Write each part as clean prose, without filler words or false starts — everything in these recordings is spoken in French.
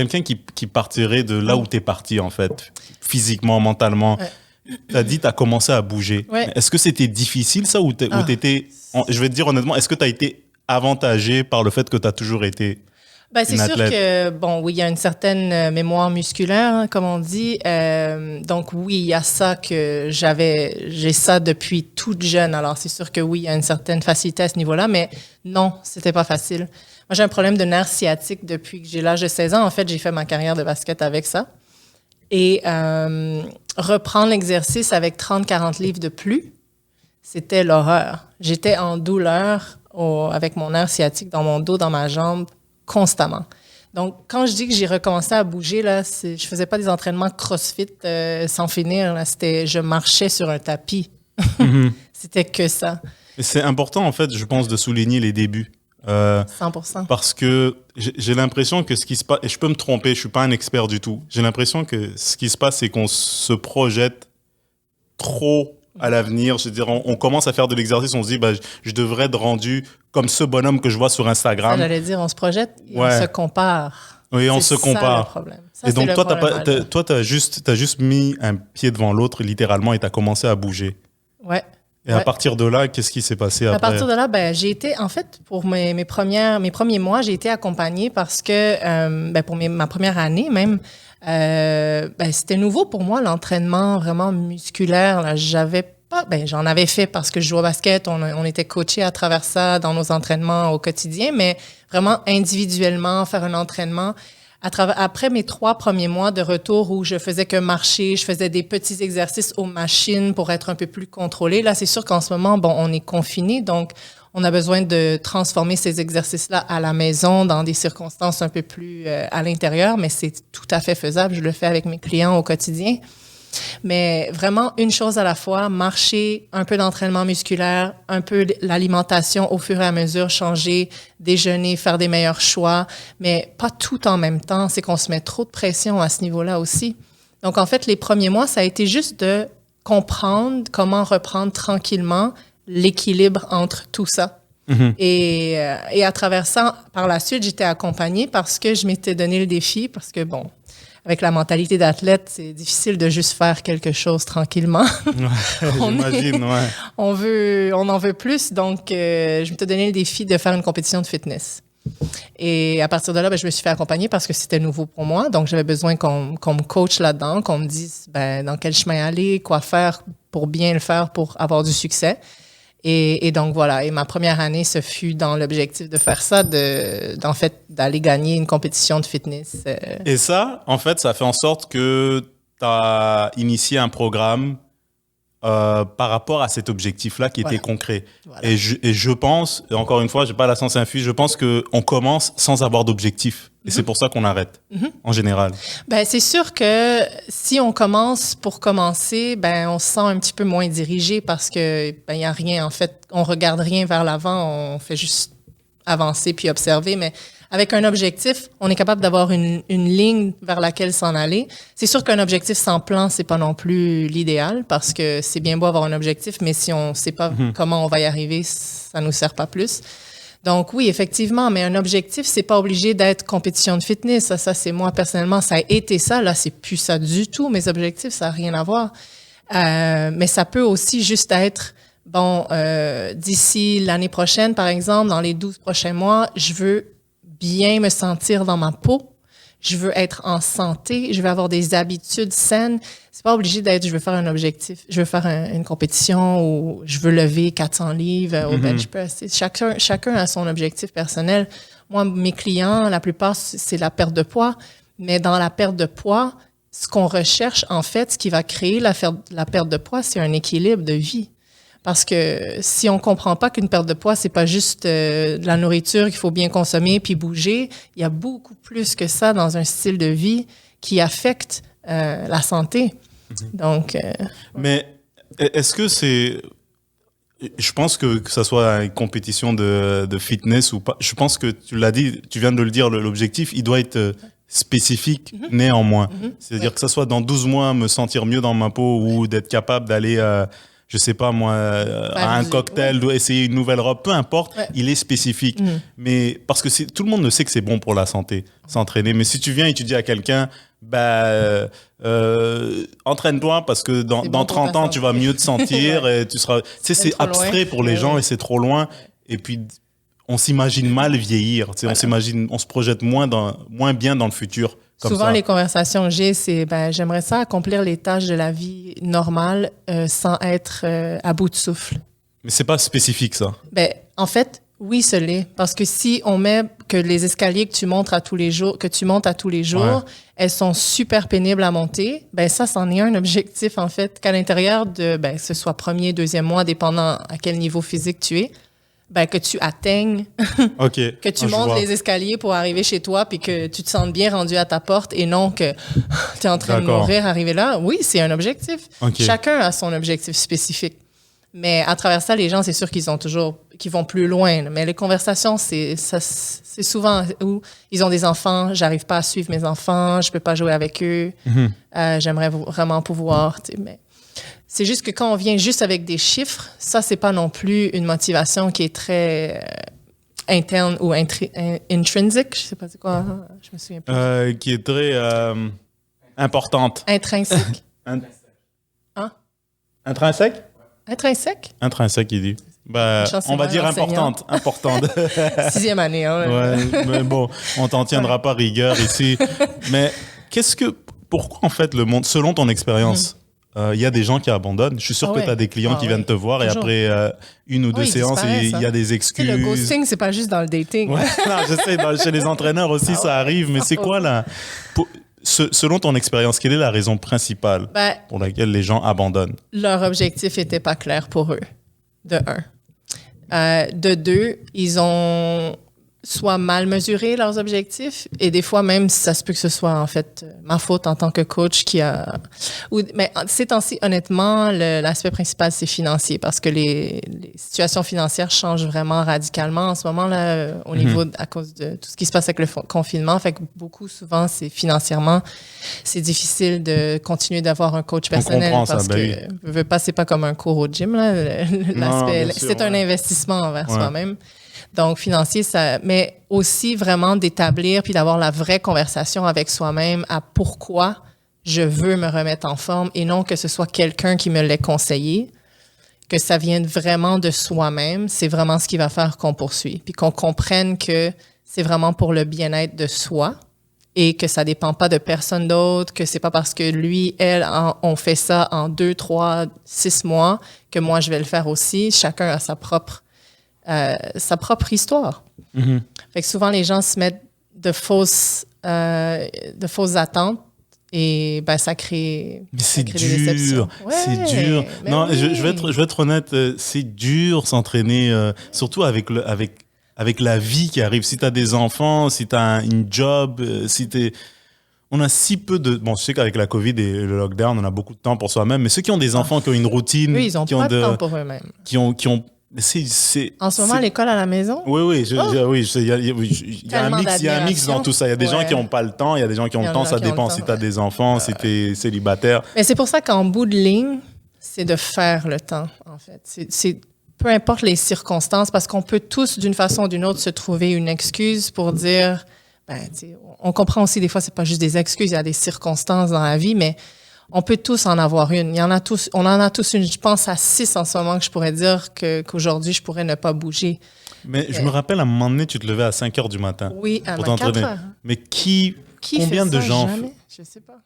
quelqu'un qui partirait de là où tu es parti, en fait, physiquement, mentalement. Ouais. Tu as dit tu as commencé à bouger. Ouais. Est-ce que c'était difficile, ça, ou t'étais... Je vais te dire honnêtement, est-ce que tu as été avantagé par le fait que tu as toujours été Ben, c'est une sûr athlète? que, bon, oui, il y a une certaine mémoire musculaire, hein, comme on dit. Donc, oui, il y a ça que j'ai ça depuis toute jeune. Alors, c'est sûr que oui, il y a une certaine facilité à ce niveau-là, mais non, c'était pas facile. Moi, j'ai un problème de nerf sciatique depuis que j'ai l'âge de 16 ans. En fait, j'ai fait ma carrière de basket avec ça. Et reprendre l'exercice avec 30-40 livres de plus, c'était l'horreur. J'étais en douleur avec mon nerf sciatique dans mon dos, dans ma jambe, constamment. Donc, quand je dis que j'ai recommencé à bouger, là, je faisais pas des entraînements CrossFit sans finir. Là, je marchais sur un tapis. C'était que ça. Et c'est important, en fait, je pense, de souligner les débuts. 100%. Parce que j'ai l'impression que ce qui se passe, et je peux me tromper, je suis pas un expert du tout, j'ai l'impression que ce qui se passe, c'est qu'on se projette trop à l'avenir. Je veux dire, on commence à faire de l'exercice, on se dit, bah, je devrais être rendu comme ce bonhomme que je vois sur Ça, Instagram. j'allais dire, on se projette et Ouais. on se compare. Oui, on se C'est ça, le compare. problème. Ça, Et c'est donc, le toi, problème majeur. t'as juste mis un pied devant l'autre, littéralement, et t'as commencé à bouger. Ouais. Et à Ouais. partir de là, qu'est-ce qui s'est passé À après? partir de là, ben, j'ai été, en fait, pour mes premiers mois, j'ai été accompagnée parce que, ben, pour ma première année même, ben, c'était nouveau pour moi, l'entraînement vraiment musculaire. Là. J'en avais fait parce que je jouais au basket, on était coachés à travers ça dans nos entraînements au quotidien, mais vraiment individuellement, faire un entraînement. Après mes 3 premiers mois de retour où je faisais que marcher, je faisais des petits exercices aux machines pour être un peu plus contrôlée. Là, c'est sûr qu'en ce moment, bon, on est confiné, donc on a besoin de transformer ces exercices-là à la maison dans des circonstances un peu plus à l'intérieur, mais c'est tout à fait faisable. Je le fais avec mes clients au quotidien. Mais vraiment, une chose à la fois, marcher, un peu d'entraînement musculaire, un peu l'alimentation au fur et à mesure, changer, déjeuner, faire des meilleurs choix, mais pas tout en même temps. C'est qu'on se met trop de pression à ce niveau-là aussi. Donc, en fait, les premiers mois, ça a été juste de comprendre comment reprendre tranquillement l'équilibre entre tout ça. Et à travers ça, par la suite, j'étais accompagnée parce que je m'étais donné le défi, parce que, bon, avec la mentalité d'athlète, c'est difficile de juste faire quelque chose tranquillement. J'imagine, ouais. On en veut plus. Donc, je m'étais donné le défi de faire une compétition de fitness. Et à partir de là, ben, je me suis fait accompagner parce que c'était nouveau pour moi. Donc, j'avais besoin qu'on me coach là-dedans, qu'on me dise ben, dans quel chemin aller, quoi faire pour bien le faire, pour avoir du succès. Et donc, voilà. Et ma première année, ce fut dans l'objectif de faire ça, d'en fait, d'aller gagner une compétition de fitness. Et ça, en fait, ça fait en sorte que tu as initié un programme par rapport à cet objectif-là qui était concret. Voilà. Et je pense, et encore une fois, j'ai pas la science infuse, je pense qu'on commence sans avoir d'objectif. Et c'est pour ça qu'on arrête, en général. Ben, c'est sûr que si on commence pour commencer, ben, on se sent un petit peu moins dirigé parce que, ben, y a rien, en fait. On regarde rien vers l'avant, on fait juste avancer puis observer. Mais avec un objectif, on est capable d'avoir une ligne vers laquelle s'en aller. C'est sûr qu'un objectif sans plan, c'est pas non plus l'idéal parce que c'est bien beau avoir un objectif, mais si on sait pas comment on va y arriver, ça nous sert pas plus. Donc oui, effectivement, mais un objectif, c'est pas obligé d'être compétition de fitness. Ça c'est moi personnellement, ça a été ça. Là, c'est plus ça du tout. Mes objectifs, ça n'a rien à voir. Mais ça peut aussi juste être, bon, d'ici l'année prochaine, par exemple, dans les 12 prochains mois, je veux bien me sentir dans ma peau. Je veux être en santé, je veux avoir des habitudes saines. C'est pas obligé d'être, je veux faire un objectif, je veux faire une compétition ou je veux lever 400 livres au bench press. Chacun a son objectif personnel. Moi, mes clients, la plupart, c'est la perte de poids. Mais dans la perte de poids, ce qu'on recherche, en fait, ce qui va créer la perte de poids, c'est un équilibre de vie. Parce que si on comprend pas qu'une perte de poids, c'est pas juste de la nourriture qu'il faut bien consommer puis bouger, il y a beaucoup plus que ça dans un style de vie qui affecte la santé. Donc, Mais est-ce que c'est... Je pense que ça soit une compétition de fitness ou pas, je pense que tu l'as dit, tu viens de le dire, l'objectif, il doit être spécifique néanmoins. C'est-à-dire que ça soit dans 12 mois, me sentir mieux dans ma peau ou d'être capable d'aller... je sais pas moi, à un cocktail, ou essayer une nouvelle robe, peu importe, il est spécifique. Mais parce que tout le monde ne sait que c'est bon pour la santé, s'entraîner. Mais si tu viens et tu dis à quelqu'un, entraîne-toi parce que dans bon 30 ans, tu vas mieux te sentir et tu seras. Tu sais, c'est abstrait pour les gens et c'est trop loin. Et puis, on s'imagine mal vieillir. Tu sais, on se projette moins bien dans le futur. Souvent, les conversations que j'ai, c'est j'aimerais ça accomplir les tâches de la vie normale sans être à bout de souffle. Mais c'est pas spécifique, ça. En fait, oui, ce l'est. Parce que si on met que les escaliers que tu montes à tous les jours, elles sont super pénibles à monter, ça, c'en est un objectif, en fait, qu'à l'intérieur de, que ce soit premier, deuxième mois, dépendant à quel niveau physique tu es, que tu atteignes, que tu montes les escaliers pour arriver chez toi puis que tu te sentes bien rendu à ta porte et non que tu es en train de mourir, arriver là. Oui, c'est un objectif. Chacun a son objectif spécifique. Mais à travers ça, les gens, c'est sûr qu'ils vont plus loin. Mais les conversations, c'est souvent où ils ont des enfants, j'arrive pas à suivre mes enfants, je peux pas jouer avec eux, j'aimerais vraiment pouvoir, mais... C'est juste que quand on vient juste avec des chiffres, ça, c'est pas non plus une motivation qui est très interne ou intrinsique. Je sais pas c'est quoi, je me souviens plus. Qui est très importante. Intrinsèque. Intrinsèque? Intrinsèque? Intrinsèque, il dit. On va dire importante. Importante. 6e année. Mais bon, on t'en tiendra pas rigueur ici. Mais pourquoi en fait le monde, selon ton expérience, il y a des gens qui abandonnent. Je suis sûr que tu as des clients qui viennent te voir et après une ou deux séances, il y a des excuses. Le ghosting, c'est pas juste dans le dating. Non, je sais, chez les entraîneurs aussi, ça arrive. Mais c'est quoi selon ton expérience, quelle est la raison principale pour laquelle les gens abandonnent? Leur objectif n'était pas clair pour eux, de 1. De 2, ils ont soit mal mesuré leurs objectifs et des fois même ça se peut que ce soit en fait ma faute en tant que coach mais ces temps-ci honnêtement l'aspect principal c'est financier parce que les situations financières changent vraiment radicalement en ce moment là au niveau à cause de tout ce qui se passe avec le confinement, fait que beaucoup souvent c'est financièrement c'est difficile de continuer d'avoir un coach personnel parce que c'est pas comme un cours au gym là, c'est un investissement envers soi-même. Donc, financier, mais aussi vraiment d'établir puis d'avoir la vraie conversation avec soi-même à pourquoi je veux me remettre en forme et non que ce soit quelqu'un qui me l'ait conseillé, que ça vienne vraiment de soi-même. C'est vraiment ce qui va faire qu'on poursuit. Puis qu'on comprenne que c'est vraiment pour le bien-être de soi et que ça dépend pas de personne d'autre, que c'est pas parce que lui, elle, on fait ça en 2, 3, 6 mois que moi, je vais le faire aussi. Chacun a sa propre histoire. Fait que souvent, les gens se mettent de fausses attentes et ça crée des déceptions. C'est dur. Non, je vais être honnête, c'est dur s'entraîner, surtout avec la vie qui arrive. Si tu as des enfants, si tu as une job, on a si peu de... Bon, je sais qu'avec la COVID et le lockdown, on a beaucoup de temps pour soi-même, mais ceux qui ont des enfants, qui ont une routine... Oui, ils n'ont pas de temps pour eux-mêmes. Qui ont en ce moment, l'école à la maison? Oui, il y a un mix dans tout ça. Il y a des gens qui n'ont pas le temps, il y a des gens qui ont le temps. Ça dépend si tu as des enfants, si tu es célibataire. Mais c'est pour ça qu'en bout de ligne, c'est de faire le temps, en fait. C'est peu importe les circonstances, parce qu'on peut tous, d'une façon ou d'une autre, se trouver une excuse pour dire... on comprend aussi, des fois, c'est pas juste des excuses, il y a des circonstances dans la vie, mais... On peut tous en avoir une. On en a tous une. Je pense à 6 en ce moment que je pourrais dire qu'aujourd'hui, je pourrais ne pas bouger. Mais je me rappelle, à un moment donné, tu te levais à 5 heures du matin. Oui, à pour 4 heures. Mais combien de gens... Jamais? Je sais pas.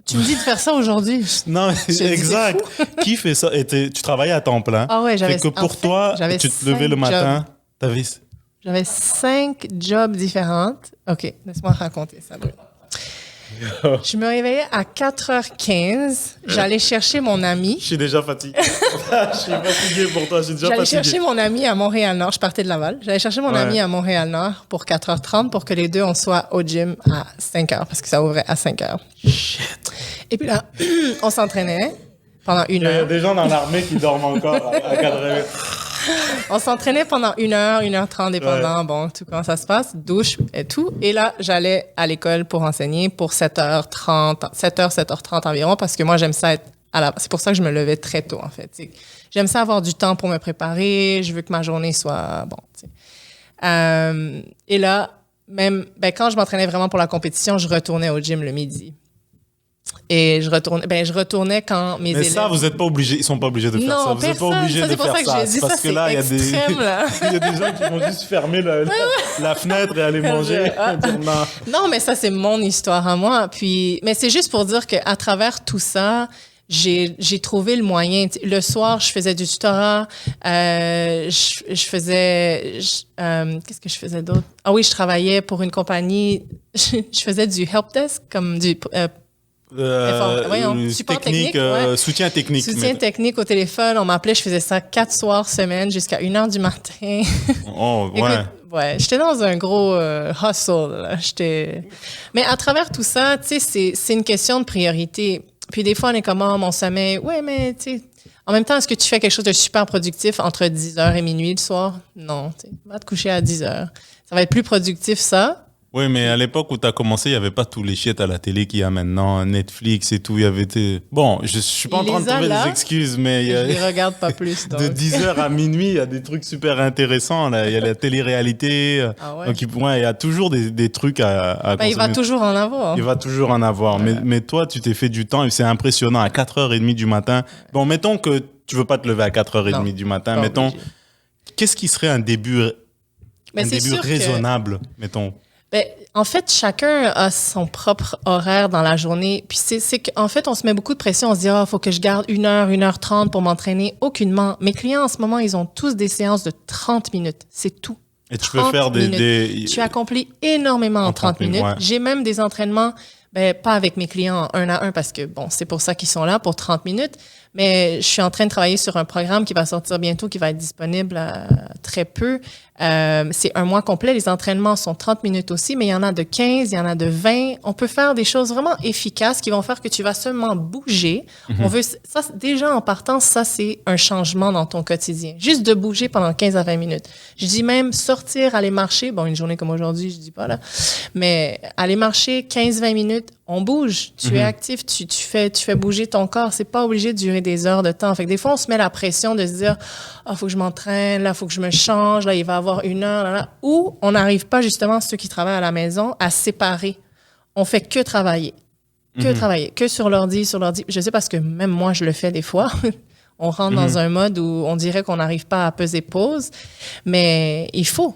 Tu me dis de faire ça aujourd'hui. Non, exact. Qui fait ça? Et tu travaillais à temps plein. Ah ouais, j'avais... Fait que pour toi, tu te levais le matin, j'avais 5 jobs différentes. OK, laisse-moi raconter ça, Bruno. Je me réveillais à 4h15. J'allais chercher mon ami. Je suis déjà fatigué. Je suis fatigué pour toi. Je suis déjà fatigué. J'allais chercher mon ami à Montréal-Nord. Je partais de Laval. J'allais chercher mon ami à Montréal-Nord pour 4h30 pour que les deux, on soit au gym à 5h parce que ça ouvrait à 5h. Shit. Et puis là, on s'entraînait pendant 1 heure. Il y a des gens dans l'armée qui dorment encore à 4h. On s'entraînait pendant 1 heure, 1h30 dépendant, bon, tout comment ça se passe, douche et tout. Et là, j'allais à l'école pour enseigner pour 7h30 environ parce que moi, j'aime ça être c'est pour ça que je me levais très tôt, en fait. j'aime ça avoir du temps pour me préparer. Je veux que ma journée soit bon. Tu sais. Et là, même quand je m'entraînais vraiment pour la compétition, je retournais au gym le midi. Et je retournais quand mes élèves... Mais ça, vous n'êtes pas obligés, ils sont pas obligés de faire ça. Vous n'êtes pas obligés de faire ça. Dit, parce ça, que là, il y a il y a des gens qui vont juste fermer la fenêtre et aller manger. Non, mais ça, c'est mon histoire à moi. Puis, mais c'est juste pour dire qu'à travers tout ça, j'ai trouvé le moyen. Le soir, je faisais du tutorat. Qu'est-ce que je faisais d'autre? Ah oui, je travaillais pour une compagnie. Je faisais du help desk, comme du support technique. Soutien technique. Soutien technique au téléphone. On m'appelait, je faisais ça 4 soirs semaine jusqu'à 1h du matin. Oh, ouais. Écoute, ouais, j'étais dans un gros hustle. Là. Mais à travers tout ça, tu sais, c'est une question de priorité. Puis des fois, on est comme, oh, mon sommeil. Ouais, mais tu sais, en même temps, est-ce que tu fais quelque chose de super productif entre 10h et minuit le soir? Non, tu sais, va te coucher à 10h. Ça va être plus productif, ça. Oui, mais à l'époque où tu as commencé, il n'y avait pas tous les shit à la télé qu'il y a maintenant, Netflix et tout. Il y avait Bon, je suis pas en train de trouver des excuses, mais... Je les regarde pas plus. Donc. De 10h à minuit, il y a des trucs super intéressants. Là. Il y a la télé-réalité. Ah ouais? Donc, il y a toujours des trucs à consommer. Il va toujours en avoir. Il va toujours en avoir. Ouais. Mais toi, tu t'es fait du temps et c'est impressionnant. À 4h30 du matin. Bon, mettons que tu veux pas te lever à 4h30 du matin. Mettons, qu'est-ce qui serait un début raisonnable, mettons? Ben, en fait, chacun a son propre horaire dans la journée. Puis c'est qu'en fait, on se met beaucoup de pression. On se dit, faut que je garde 1h, 1h30 pour m'entraîner. Aucunement. Mes clients, en ce moment, ils ont tous des séances de 30 minutes. C'est tout. Et tu peux faire Tu accomplis énormément en 30 minutes. Ouais. J'ai même des entraînements, pas avec mes clients en 1 à 1 parce que, bon, c'est pour ça qu'ils sont là, pour 30 minutes. Mais je suis en train de travailler sur un programme qui va sortir bientôt, qui va être disponible très peu. C'est un mois complet. Les entraînements sont 30 minutes aussi, mais il y en a de 15, il y en a de 20. On peut faire des choses vraiment efficaces qui vont faire que tu vas seulement bouger. On veut ça, déjà en partant, ça, c'est un changement dans ton quotidien. Juste de bouger pendant 15 à 20 minutes. Je dis même sortir, aller marcher. Bon, une journée comme aujourd'hui, je dis pas là. Mais aller marcher 15-20 minutes, on bouge. Tu es actif, tu fais bouger ton corps. C'est pas obligé de durer des heures de temps. Fait que des fois, on se met la pression de se dire, faut que je m'entraîne, là, faut que je me change, là, il va avoir 1 heure, là. Ou on n'arrive pas, justement, ceux qui travaillent à la maison, à séparer. On fait que travailler. Travailler. Que sur l'ordi. Je sais parce que même moi, je le fais des fois. On rentre dans un mode où on dirait qu'on n'arrive pas à peser pause. Mais il faut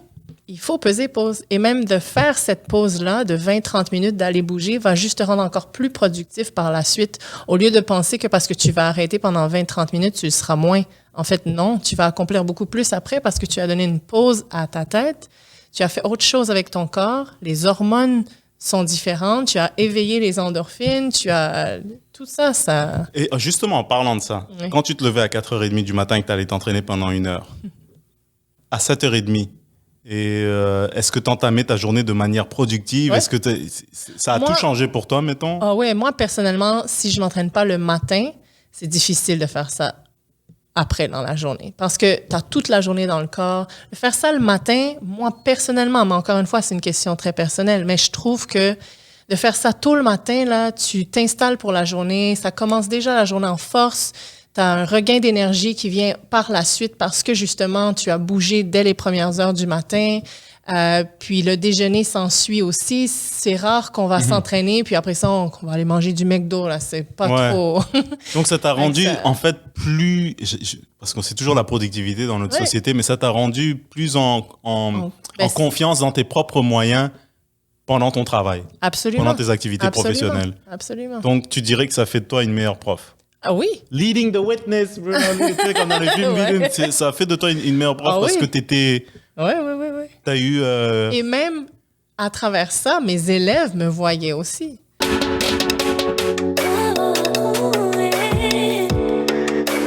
peser pause. Et même de faire cette pause-là de 20-30 minutes, d'aller bouger, va juste te rendre encore plus productif par la suite. Au lieu de penser que parce que tu vas arrêter pendant 20-30 minutes, tu le seras moins. En fait, non, tu vas accomplir beaucoup plus après parce que tu as donné une pause à ta tête. Tu as fait autre chose avec ton corps. Les hormones sont différentes. Tu as éveillé les endorphines. Tu as... Tout ça, ça... Et justement, en parlant de ça, quand tu te levais à 4h30 du matin et que tu allais t'entraîner pendant 1 heure, à 7h30, et est-ce que tu entamais ta journée de manière productive? Est-ce que ça a tout changé pour toi, mettons? Ah ouais, moi, personnellement, si je ne m'entraîne pas le matin, c'est difficile de faire ça après dans la journée. Parce que tu as toute la journée dans le corps. De faire ça le matin, moi, personnellement, mais encore une fois, c'est une question très personnelle, mais je trouve que de faire ça tôt le matin, là, tu t'installes pour la journée, ça commence déjà la journée en force. Tu as un regain d'énergie qui vient par la suite parce que, justement, tu as bougé dès les premières heures du matin. Puis le déjeuner s'ensuit aussi. C'est rare qu'on va s'entraîner, puis après ça, on va aller manger du McDo. Là, c'est pas trop... Donc, ça t'a rendu, en fait, plus... parce que c'est toujours la productivité dans notre société, mais ça t'a rendu plus en confiance dans tes propres moyens pendant ton travail. Absolument. Pendant tes activités professionnelles. Absolument. Donc, tu dirais que ça fait de toi une meilleure prof. Ah oui. Leading the witness, comme dans le film, ça fait de toi une meilleure prof parce que t'étais... Oui. T'as eu... Et même à travers ça, mes élèves me voyaient aussi.